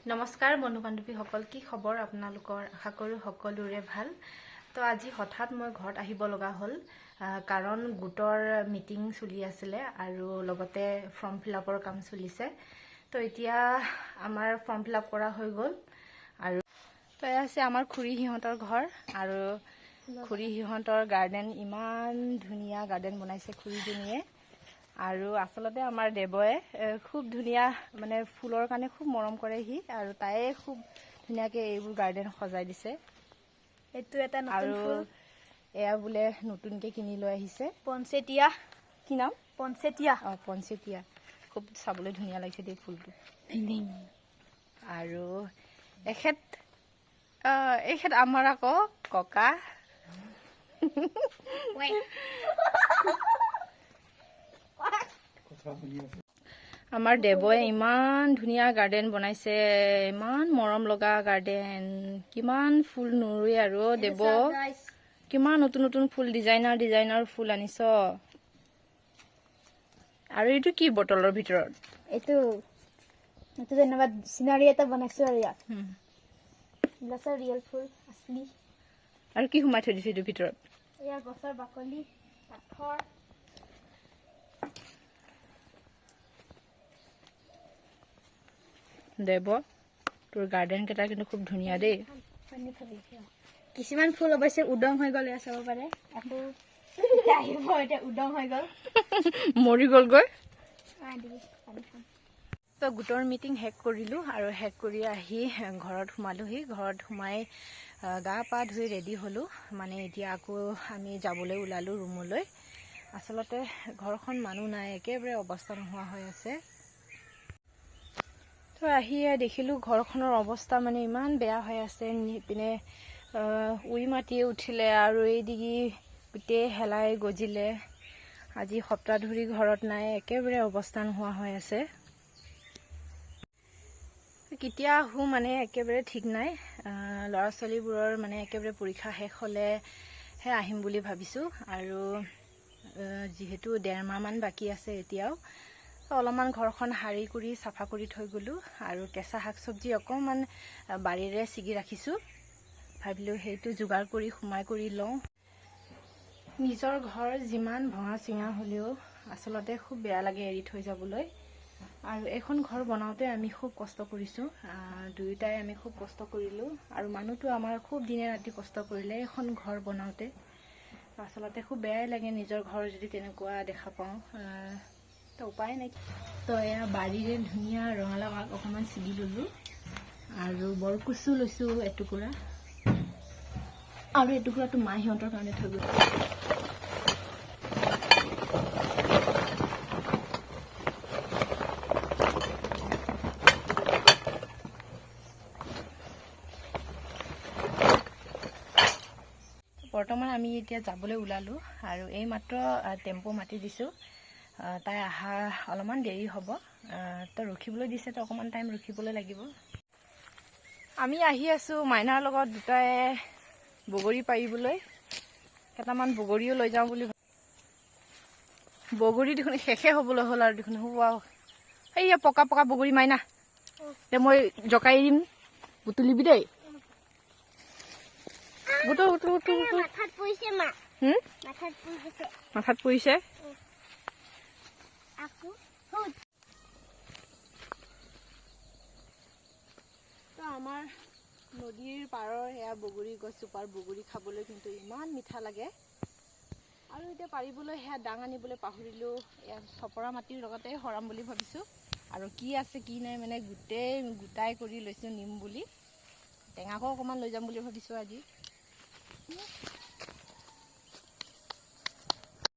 নমস্কাৰ বন্ধু বান্ধৱীসকল, কি খবৰ আপোনালোকৰ? আশা কৰোঁ সকলোৰে ভাল। তো আজি হঠাৎ মই ঘৰত আহিব লগা হ'ল, কাৰণ গোটৰ মিটিং চলি আছিলে আৰু লগতে ফৰ্ম ফিল আপৰ কাম চলিছে। তো এতিয়া আমাৰ ফৰ্ম ফিল আপ কৰা হৈ গ'ল আৰু তো এয়া আছে আমাৰ খুৰী সিহঁতৰ ঘৰ আৰু খুৰী সিহঁতৰ গাৰ্ডেন। ইমান ধুনীয়া গাৰ্ডেন বনাইছে খুৰীজনীয়ে। আৰু আচলতে আমাৰ দেৱয়ে খুব ধুনীয়া মানে ফুলৰ কাৰণে খুব মৰম কৰে সি, আৰু তাইয়ে খুব ধুনীয়াকৈ এইবোৰ গাৰ্ডেন সজাই দিছে। এইটো এটা নতুন ফুল, এয়া বোলে নতুনকৈ কিনি লৈ আহিছে। পনচেতিয়া। কি নাম? পনচেতিয়া। পনচেতিয়া। খুব চাবলৈ ধুনীয়া লাগিছে দেই ফুলটো। আৰু এখেত আমাৰ আকৌ ককা। আমাৰ দেৱয়ে ইমান ধুনীয়া গাৰ্ডেন বনাইছে, ইমান মৰম লগা গাৰ্ডেন। কিমান ফুল নুৰুৱে আৰু দেৱ, কিমান নতুন নতুন ফুল ডিজাইনাৰ ফুল আনিছ। আৰু এইটো কি বটলৰ ভিতৰত? এইটো যেনিবা চিনাৰী এটা বনাইছো আৰু ইয়াত গছৰ ৰিয়েল ফুল আছলি। আৰু কি সোমাই থৈ দিছে এইটো ভিতৰত? এয়া গছৰ বাকলি, পাথৰ। দেৱ, তোৰ গাৰ্ডেন কেইটা কিন্তু খুব ধুনীয়া দেই। কিছুমান ফুল অৱশ্যে উদং হৈ গ'ল, এয়া চাব পাৰে। আকৌ আহিব, এতিয়া উদং হৈ গ'ল, মৰি গ'লগৈ। তো গোটৰ মিটিং শেষ কৰিলোঁ আৰু শেষ কৰি আহি ঘৰত সোমালোহি। ঘৰত সোমাই গা পা ধুই ৰেডি হ'লোঁ। মানে এতিয়া আকৌ আমি যাবলৈ ওলালোঁ ৰুমলৈ। আচলতে ঘৰখন মানুহ নাই, একেবাৰে অৱস্থা নোহোৱা হৈ আছে। তো আহি দেখিলোঁ ঘৰখনৰ অৱস্থা মানে ইমান বেয়া হৈ আছে। ইপিনে উই মাটিয়ে উঠিলে আৰু এইদিগি গোটেই শেলাই গজিলে। আজি সপ্তাহ ধৰি ঘৰত নাই, একেবাৰে অৱস্থা নোহোৱা হৈ আছে। কেতিয়া আহোঁ মানে একেবাৰে ঠিক নাই। ল'ৰা ছোৱালীবোৰৰ মানে একেবাৰে পৰীক্ষা শেষ হ'লেহে আহিম বুলি ভাবিছোঁ। আৰু যিহেতু 1.5 মাহমান বাকী আছে এতিয়াও, অলপমান ঘৰখন সাৰি কৰি চাফা কৰি থৈ গ'লোঁ। আৰু কেঁচা শাক চব্জি অকণমান বাৰীৰে ছিগি ৰাখিছোঁ। ভাবিলোঁ সেইটো যোগাৰ কৰি সোমাই কৰি লওঁ। নিজৰ ঘৰ যিমান ভঙা চিঙা হ'লেও আচলতে খুব বেয়া লাগে এৰি থৈ যাবলৈ। আৰু এখন ঘৰ বনাওঁতে আমি খুব কষ্ট কৰিছোঁ, দুয়োটাই আমি খুব কষ্ট কৰিলোঁ। আৰু মানুহটো আমাৰ খুব দিনে ৰাতি কষ্ট কৰিলে এখন ঘৰ বনাওঁতে। আচলতে খুব বেয়াই লাগে নিজৰ ঘৰ যদি তেনেকুৱা দেখা পাওঁ। তো উপায় নাই। তো এয়া বাৰীৰে ধুনীয়া ৰঙালাও আগ অকণমান ছিগি ল'লোঁ আৰু বৰকচু লৈছোঁ এটুকুৰা, আৰু এটুকুৰাটো মা সিহঁতৰ কাৰণে থৈ গৈছোঁ। বৰ্তমান আমি এতিয়া যাবলৈ ওলালোঁ আৰু এইমাত্ৰ টেম্পো মাতি দিছোঁ। তাই অহা অলপমান দেৰি হ'ব, তো ৰখিবলৈ দিছে, তো অকণমান টাইম ৰখিবলৈ লাগিব। আমি আহি আছোঁ মাইনাৰ লগত দুটাই বগৰী পাৰিবলৈ। কেইটামান বগৰীও লৈ যাওঁ বুলি। বগৰী দেখোন শেষে হ'বলৈ হ'ল আৰু দেখোন। সেইয়া পকা পকা বগৰী মাইনা, তে মই জকাই দিম, বুটলিবি দেই। মাথাত পৰিছে। তো আমাৰ নদীৰ পাৰৰ এয়া বগৰী গছজোপাৰ বগৰী খাবলৈ কিন্তু ইমান মিঠা লাগে। আৰু এতিয়া পাৰিবলৈ সেয়া ডাং আনিবলৈ পাহৰিলোঁ। এয়া চপৰা মাটিৰ লগতে সৰাম বুলি ভাবিছোঁ। আৰু কি আছে কি নাই মানে গোটাই কৰি লৈছোঁ নিম বুলি। টেঙাকো অকণমান লৈ যাম বুলি ভাবিছোঁ আজি।